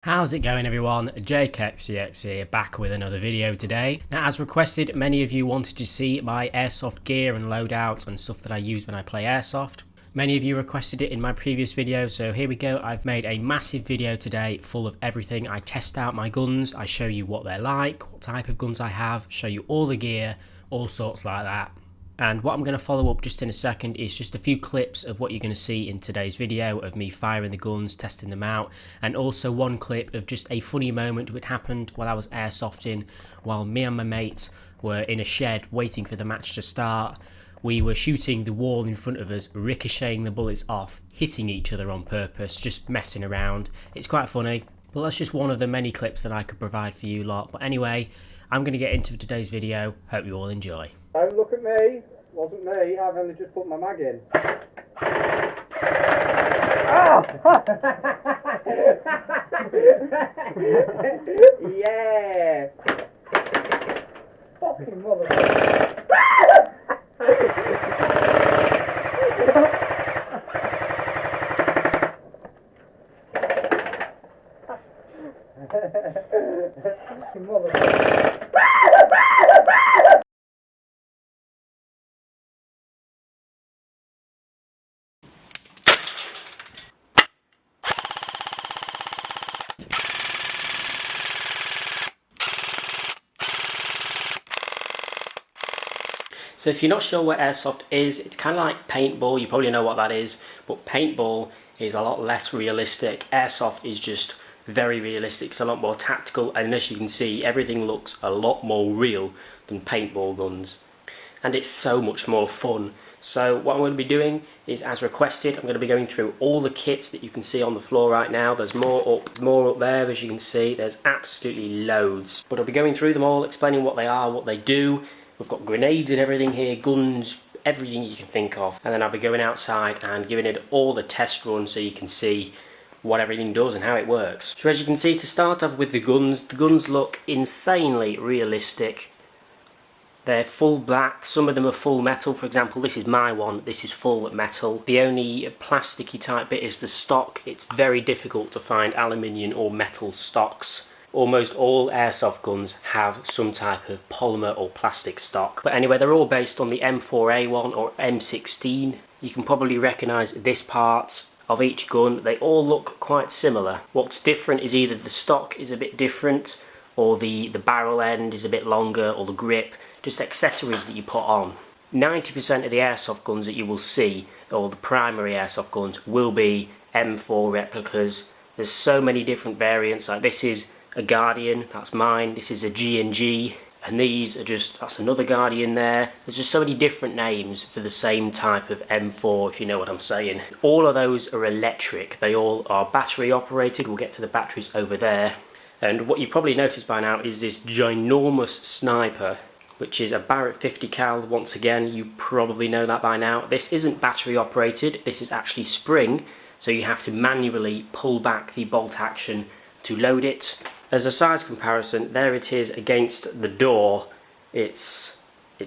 How's it going, everyone? Jakexvx here, back with another video today. Now, as requested, many of you wanted to see my airsoft gear and loadouts and stuff that I use when I play airsoft. Many of you requested it in my previous video, so here we go. I've made a massive video today full of everything. I test out my guns, I show you what they're like, what type of guns I have, show you all the gear, all sorts like that. And what I'm going to follow up just in a second is just a few clips of what you're going to see in today's video of me firing the guns, testing them out, and also one clip of just a funny moment which happened while I was airsofting while me and my mate were in a shed waiting for the match to start. We were shooting the wall in front of us, ricocheting the bullets off, hitting each other on purpose, just messing around. It's quite funny, but that's just one of the many clips that I could provide for you lot. But anyway, I'm going to get into today's video. Hope you all enjoy. Don't look at me. Wasn't me. I've only just put my mag in. Oh! Yeah! Fucking motherfucker. Fucking motherfucker. So if you're not sure what airsoft is, it's kind of like paintball. You probably know what that is, but paintball is a lot less realistic. Airsoft is just very realistic. It's a lot more tactical, and as you can see, everything looks a lot more real than paintball guns, and it's so much more fun. So what I'm going to be doing is, as requested, I'm going to be going through all the kits that you can see on the floor right now. There's more up there, as you can see. There's absolutely loads, but I'll be going through them all, explaining what they are, what they do. We've got grenades and everything here, guns, everything you can think of. And then I'll be going outside and giving it all the test run so you can see what everything does and how it works. So as you can see, to start off with the guns look insanely realistic. They're full black, some of them are full metal. For example, this is my one, this is full metal. The only plasticky type bit is the stock. It's very difficult to find aluminium or metal stocks. Almost all airsoft guns have some type of polymer or plastic stock. But anyway, they're all based on the M4A1 or M16. You can probably recognise this part of each gun. They all look quite similar. What's different is either the stock is a bit different, or the barrel end is a bit longer, or the grip, just accessories that you put on. 90% of the airsoft guns that you will see, or the primary airsoft guns, will be M4 replicas. There's so many different variants. Like this is a Guardian, that's mine. This is a G&G, and these are just, that's another Guardian there. There's just so many different names for the same type of M4, if you know what I'm saying. All of those are electric. They all are battery operated. We'll get to the batteries over there. And what you probably noticed by now is this ginormous sniper, which is a Barrett 50 cal. Once again, you probably know that by now. This isn't battery operated. This is actually spring, so you have to manually pull back the bolt action to load it. As a size comparison, there it is against the door. It's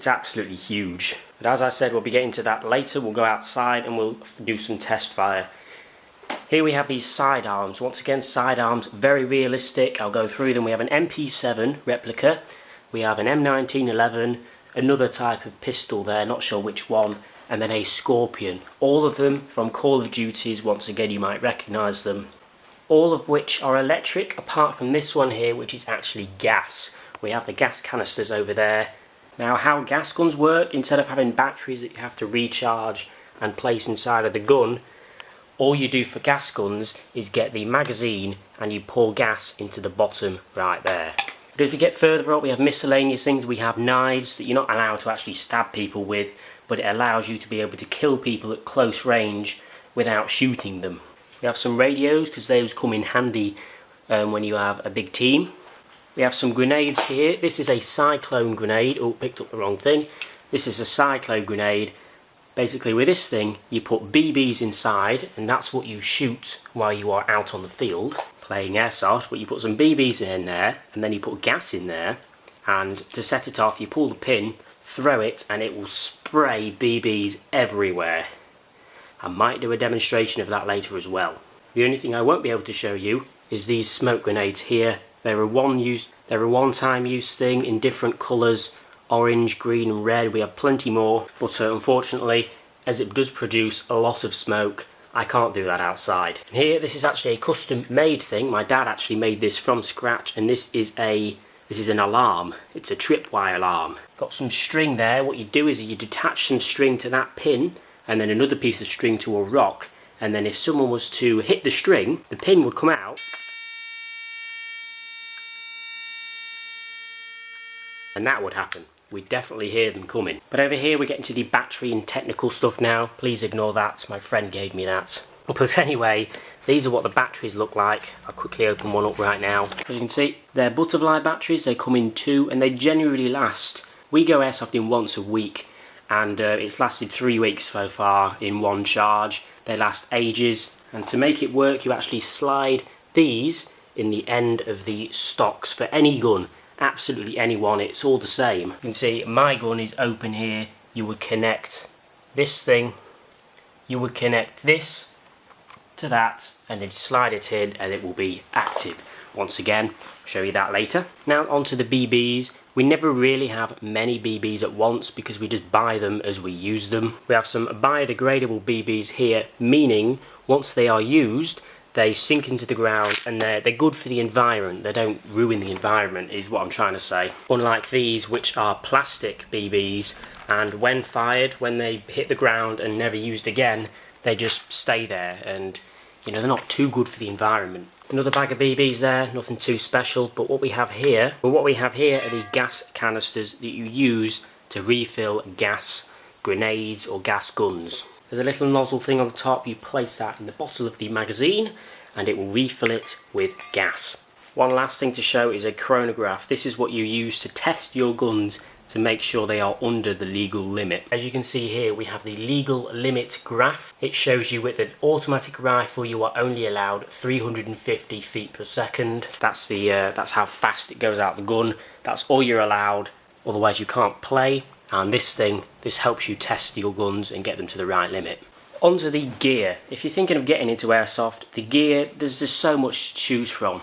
absolutely huge. But as I said, we'll be getting to that later. We'll go outside and we'll do some test fire. Here we have these sidearms. Once again, sidearms, very realistic. I'll go through them. We have an MP7 replica. We have an M1911, another type of pistol there, not sure which one, and then a Scorpion. All of them from Call of Duties. Once again, you might recognise them. All of which are electric, apart from this one here, which is actually gas. We have the gas canisters over there. Now, how gas guns work, instead of having batteries that you have to recharge and place inside of the gun, all you do for gas guns is get the magazine and you pour gas into the bottom right there. But as we get further up, we have miscellaneous things. We have knives that you're not allowed to actually stab people with, but it allows you to be able to kill people at close range without shooting them. We have some radios, because those come in handy when you have a big team. We have some grenades here. This is a cyclone grenade. Oh, picked up the wrong thing. This is a cyclone grenade. Basically, with this thing, you put BBs inside, and that's what you shoot while you are out on the field playing airsoft. But you put some BBs in there, and then you put gas in there, and to set it off, you pull the pin, throw it, and it will spray BBs everywhere. I might do a demonstration of that later as well. The only thing I won't be able to show you is these smoke grenades here. They're a one-time use thing in different colours, orange, green and red. We have plenty more, but unfortunately, as it does produce a lot of smoke, I can't do that outside. And here, this is actually a custom made thing. My dad actually made this from scratch, and this is an alarm. It's a tripwire alarm. Got some string there. What you do is you detach some string to that pin, and then another piece of string to a rock, and then if someone was to hit the string, the pin would come out, and that would happen. We'd definitely hear them coming. But over here we're getting to the battery and technical stuff now. Please ignore that, my friend gave me that. But anyway, these are what the batteries look like. I'll quickly open one up right now. As you can see, they're butterfly batteries. They come in 2 and they generally last. We go airsofting once a week, and it's lasted 3 weeks so far in one charge. They last ages, and to make it work you actually slide these in the end of the stocks for any gun. Absolutely anyone, it's all the same. You can see my gun is open here. You would connect this thing, you would connect this to that, and then slide it in and it will be active. Once again, I'll show you that later. Now onto the BBs. We never really have many BBs at once because we just buy them as we use them. We have some biodegradable BBs here, meaning once they are used, they sink into the ground and they're good for the environment. They don't ruin the environment is what I'm trying to say. Unlike these, which are plastic BBs, and when fired, when they hit the ground and never used again, they just stay there, and you know, they're not too good for the environment. Another bag of BBs there, nothing too special, but what we have here are the gas canisters that you use to refill gas grenades or gas guns. There's a little nozzle thing on the top. You place that in the bottle of the magazine and it will refill it with gas. One last thing to show is a chronograph. This is what you use to test your guns to make sure they are under the legal limit. As you can see here, we have the legal limit graph. It shows you with an automatic rifle you are only allowed 350 feet per second. That's how fast it goes out the gun. That's all you're allowed, otherwise you can't play. And this helps you test your guns and get them to the right limit. Onto the gear. If you're thinking of getting into airsoft, the gear, there's just so much to choose from.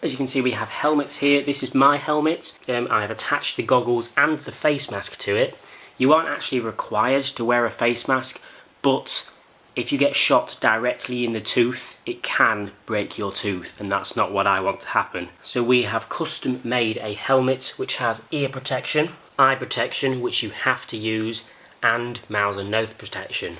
As you can see, we have helmets here. This is my helmet. I have attached the goggles and the face mask to it. You aren't actually required to wear a face mask, but if you get shot directly in the tooth, it can break your tooth, and that's not what I want to happen. So we have custom made a helmet which has ear protection, eye protection, which you have to use, and mouth and nose protection,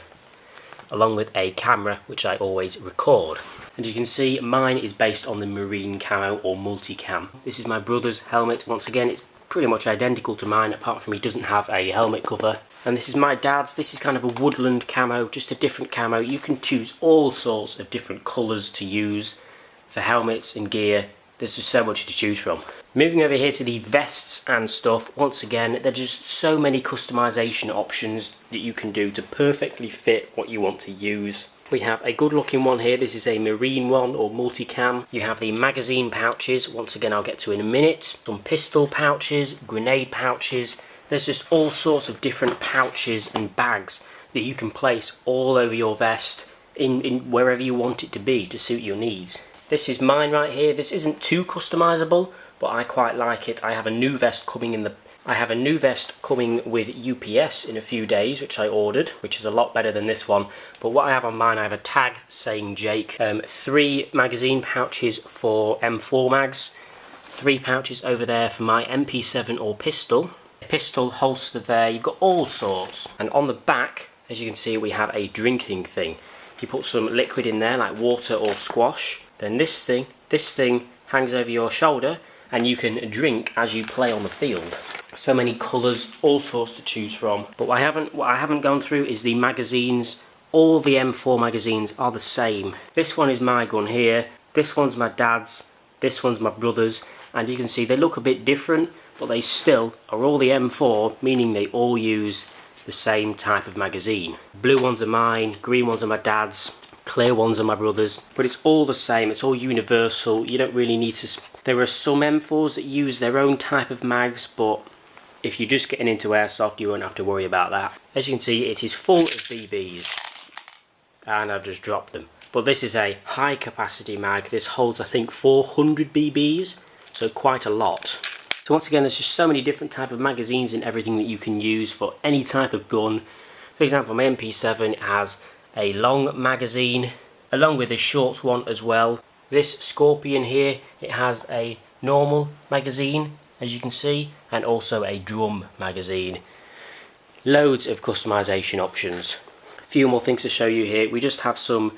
along with a camera which I always record. And you can see mine is based on the marine camo or multicam. This is my brother's helmet. Once again, it's pretty much identical to mine, apart from he doesn't have a helmet cover. And this is my dad's. This is kind of a woodland camo, just a different camo. You can choose all sorts of different colours to use for helmets and gear. There's just so much to choose from. Moving over here to the vests and stuff, once again, there's just so many customization options that you can do to perfectly fit what you want to use. We have a good looking one here. This is a marine one or multicam. You have the magazine pouches, once again I'll get to in a minute. Some pistol pouches, grenade pouches. There's just all sorts of different pouches and bags that you can place all over your vest in wherever you want it to be to suit your needs. This is mine right here. This isn't too customizable, but I quite like it. I have a new vest coming with UPS in a few days, which I ordered, which is a lot better than this one. But what I have on mine, I have a tag saying Jake. 3 magazine pouches for M4 mags, 3 pouches over there for my MP7 or pistol, a pistol holster there. You've got all sorts. And on the back, as you can see, we have a drinking thing. You put some liquid in there, like water or squash. Then this thing hangs over your shoulder, and you can drink as you play on the field. So many colours, all sorts to choose from. But what I haven't gone through is the magazines. All the M4 magazines are the same. This one is my gun here, this one's my dad's, this one's my brother's, and you can see they look a bit different, but they still are all the M4, meaning they all use the same type of magazine. Blue ones are mine, green ones are my dad's, clear ones are my brother's, but it's all the same, it's all universal. You don't really need to... There are some M4s that use their own type of mags, but if you're just getting into airsoft, you won't have to worry about that. As you can see, it is full of BBs, and I've just dropped them. but this is a high capacity mag. This holds, I think, 400 BBs, so quite a lot. So once again, there's just so many different type of magazines and everything that you can use for any type of gun. For example, my MP7 has a long magazine along with a short one as well. This Scorpion here, it has a normal magazine, as you can see, and also a drum magazine. Loads of customization options. A few more things to show you here. We just have some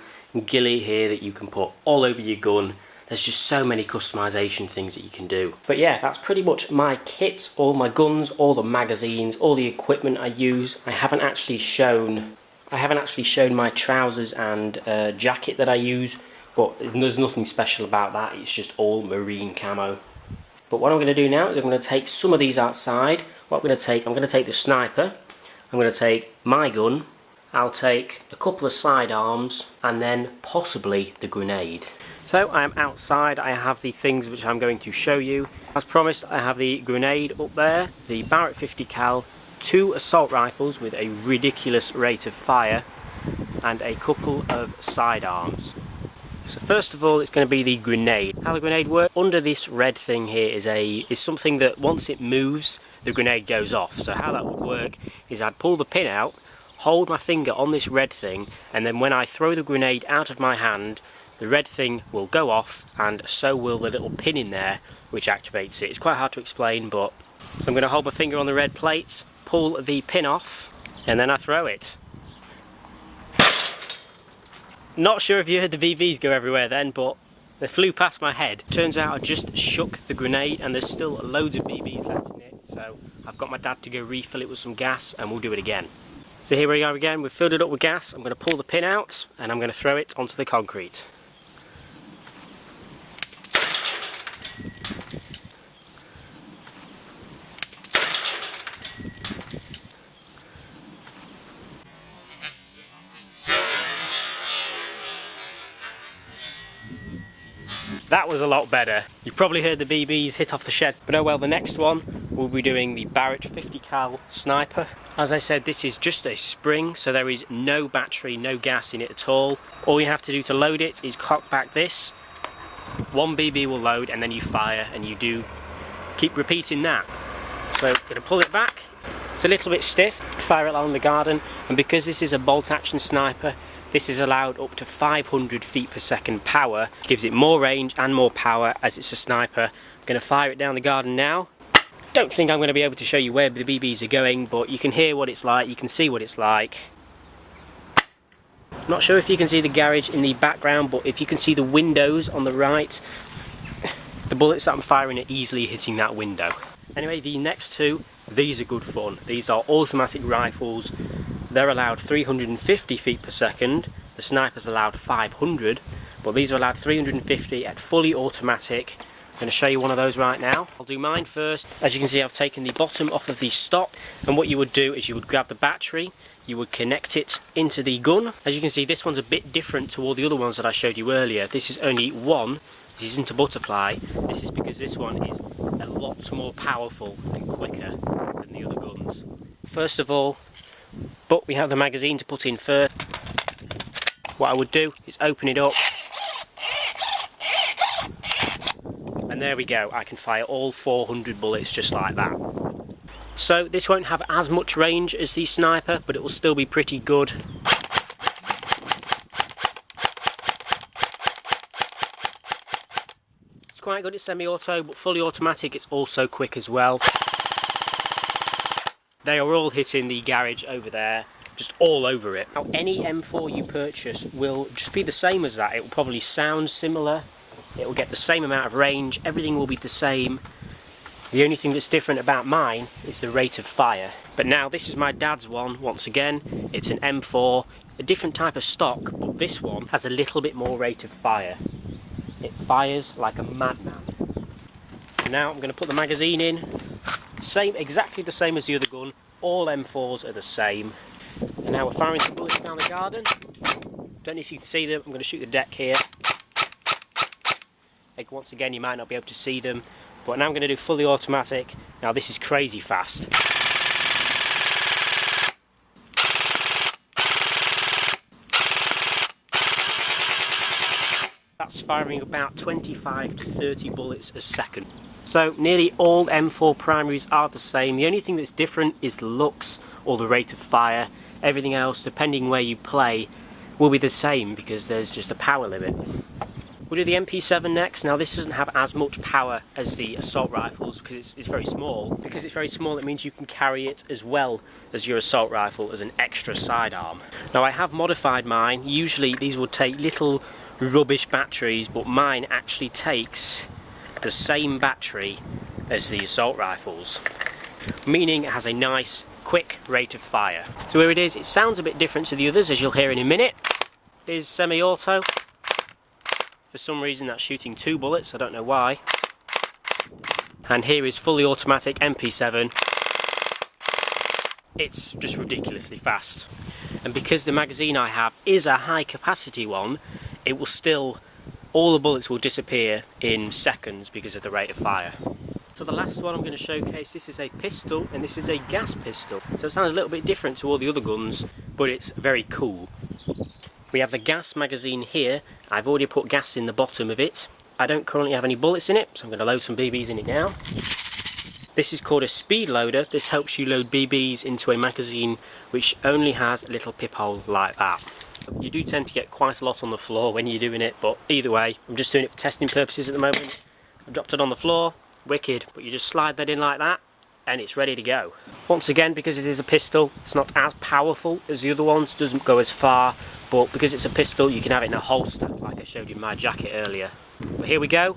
ghillie here that you can put all over your gun. There's just so many customization things that you can do. But yeah, that's pretty much my kit, all my guns, all the magazines, all the equipment I use. I haven't actually shown my trousers and jacket that I use, but there's nothing special about that. It's just all marine camo. But what I'm going to do now is I'm going to take some of these outside. I'm going to take the sniper, I'm going to take my gun, I'll take a couple of sidearms, and then possibly the grenade. So I am outside, I have the things which I'm going to show you. As promised, I have the grenade up there, the Barrett 50 cal, 2 assault rifles with a ridiculous rate of fire, and a couple of sidearms. So first of all, it's going to be the grenade. How the grenade works, under this red thing here is something that once it moves, the grenade goes off. So how that would work is I'd pull the pin out, hold my finger on this red thing, and then when I throw the grenade out of my hand, the red thing will go off, and so will the little pin in there, which activates it. It's quite hard to explain, but... So I'm going to hold my finger on the red plate, pull the pin off, and then I throw it. Not sure if you heard the BBs go everywhere then, but they flew past my head. Turns out I just shook the grenade and there's still loads of BBs left in it, so I've got my dad to go refill it with some gas and we'll do it again. So here we are again, we've filled it up with gas. I'm going to pull the pin out and I'm going to throw it onto the concrete. That was a lot better. You probably heard the BBs hit off the shed. But oh well, the next one, we'll be doing the Barrett 50 cal sniper. As I said, this is just a spring, so there is no battery, no gas in it at all. All you have to do to load it is cock back this. 1 BB will load and then you fire, and you do keep repeating that. So I'm going to pull it back. It's a little bit stiff, fire it along the garden, and because this is a bolt action sniper, this is allowed up to 500 feet per second power. Gives it more range and more power as it's a sniper. I'm going to fire it down the garden now. Don't think I'm going to be able to show you where the BBs are going, but you can hear what it's like, you can see what it's like. Not sure if you can see the garage in the background, but if you can see the windows on the right, the bullets that I'm firing are easily hitting that window. Anyway, the next two, these are good fun. These are automatic rifles. They're allowed 350 feet per second. The sniper's allowed 500, but these are allowed 350 at fully automatic. I'm going to show you one of those right now. I'll do mine first. As you can see, I've taken the bottom off of the stock, and what you would do is you would grab the battery, you would connect it into the gun. As you can see, this one's a bit different to all the other ones that I showed you earlier. This is only one. This isn't a butterfly. This is because this one is a lot more powerful and quicker than the other guns. First of all, but we have the magazine to put in first. What I would do is open it up, and there we go. I can fire all 400 bullets just like that. So this won't have as much range as the sniper, but it will still be pretty good. It's quite good at semi-auto, but fully automatic it's also quick as well. They are all hitting the garage over there, just all over it. Now, any M4 you purchase will just be the same as that. It will probably sound similar, it will get the same amount of range, everything will be the same. The only thing that's different about mine is the rate of fire. But now this is my dad's one, once again. It's an M4, a different type of stock, but this one has a little bit more rate of fire. It fires like a madman. Now I'm going to put the magazine in. Exactly the same as the other gun. All M4s are the same. And now we're firing some bullets down the garden. Don't know if you can see them. I'm going to shoot the deck here. Like, once again, you might not be able to see them. But now I'm going to do fully automatic. Now this is crazy fast. firing about 25 to 30 bullets a second. So nearly all M4 primaries are the same. The only thing that's different is the looks or the rate of fire. Everything else, depending where you play, will be the same because there's just a power limit. We'll do the MP7 next. Now this doesn't have as much power as the assault rifles because it's very small. Because it's very small, it means you can carry it as well as your assault rifle as an extra sidearm. Now I have modified mine. Usually these will take little rubbish batteries, but mine actually takes the same battery as the assault rifles, meaning it has a nice quick rate of fire. So here it is. It sounds a bit different to the others, as you'll hear in a minute. Here's semi-auto. For some reason that's shooting 2 bullets, I don't know why. And here is fully automatic MP7. It's just ridiculously fast. And because the magazine I have is a high capacity one, it will still, all the bullets will disappear in seconds because of the rate of fire. So the last one I'm going to showcase, this is a pistol and this is a gas pistol. So it sounds a little bit different to all the other guns, but it's very cool. We have the gas magazine here. I've already put gas in the bottom of it. I don't currently have any bullets in it, so I'm going to load some BBs in it now. This is called a speed loader. This helps you load BBs into a magazine which only has a little pip hole like that. You do tend to get quite a lot on the floor when you're doing it, but either way, I'm just doing it for testing purposes at the moment. I've dropped it on the floor, wicked, but you just slide that in like that and it's ready to go. Once again, because it is a pistol, it's not as powerful as the other ones, doesn't go as far, but because it's a pistol you can have it in a holster like I showed you in my jacket earlier. But here we go.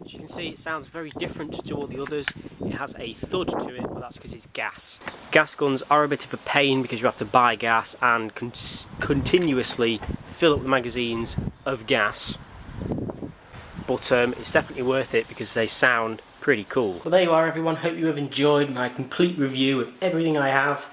As you can see, it sounds very different to all the others. It has a thud to it, but that's because it's gas. Gas guns are a bit of a pain because you have to buy gas and continuously fill up the magazines of gas. But it's definitely worth it because they sound pretty cool. Well, there you are everyone. Hope you have enjoyed my complete review of everything I have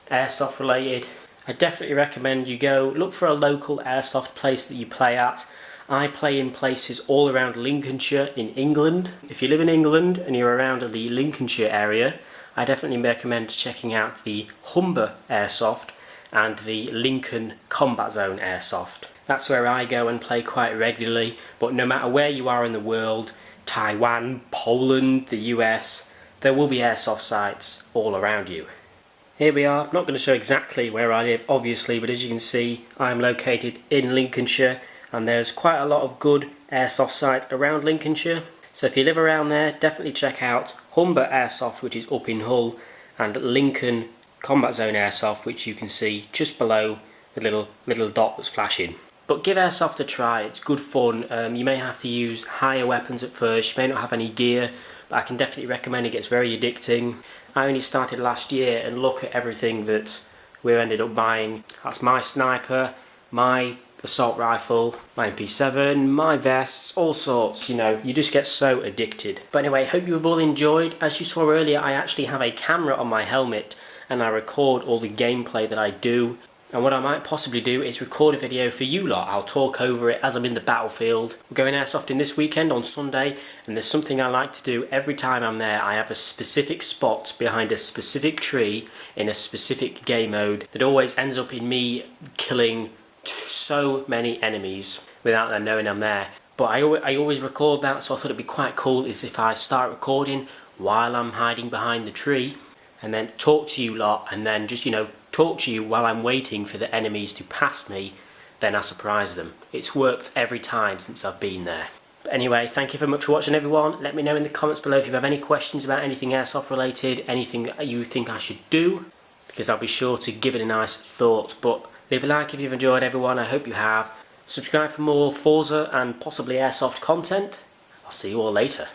airsoft related. I definitely recommend you go look for a local airsoft place that you play at. I play in places all around Lincolnshire in England. If you live in England and you're around the Lincolnshire area, I definitely recommend checking out the Humber Airsoft and the Lincoln Combat Zone Airsoft. That's where I go and play quite regularly, but no matter where you are in the world, Taiwan, Poland, the US, there will be airsoft sites all around you. Here we are. I'm not going to show exactly where I live, obviously, but as you can see, I'm located in Lincolnshire, and there's quite a lot of good airsoft sites around Lincolnshire. So if you live around there, definitely check out Humber Airsoft, which is up in Hull, and Lincoln Combat Zone Airsoft, which you can see just below the little dot that's flashing. But give airsoft a try, it's good fun. You may have to use higher weapons at first, you may not have any gear, but I can definitely recommend it. Gets very addicting. I only started last year and look at everything that we ended up buying. That's my sniper, my assault rifle, my MP7, my vests, all sorts, you know, you just get so addicted. But anyway, hope you have all enjoyed. As you saw earlier, I actually have a camera on my helmet and I record all the gameplay that I do. And what I might possibly do is record a video for you lot. I'll talk over it as I'm in the battlefield. We're going airsofting this weekend on Sunday, and there's something I like to do every time I'm there. I have a specific spot behind a specific tree in a specific game mode that always ends up in me killing so many enemies without them knowing I'm there. But I always record that, so I thought it'd be quite cool is if I start recording while I'm hiding behind the tree and then talk to you lot, and then just, you know, talk to you while I'm waiting for the enemies to pass me, then I surprise them. It's worked every time since I've been there. But anyway, thank you very much for watching everyone. Let me know in the comments below if you have any questions about anything airsoft related, anything that you think I should do, because I'll be sure to give it a nice thought. But leave a like if you've enjoyed everyone, I hope you have. Subscribe for more Forza and possibly airsoft content. I'll see you all later.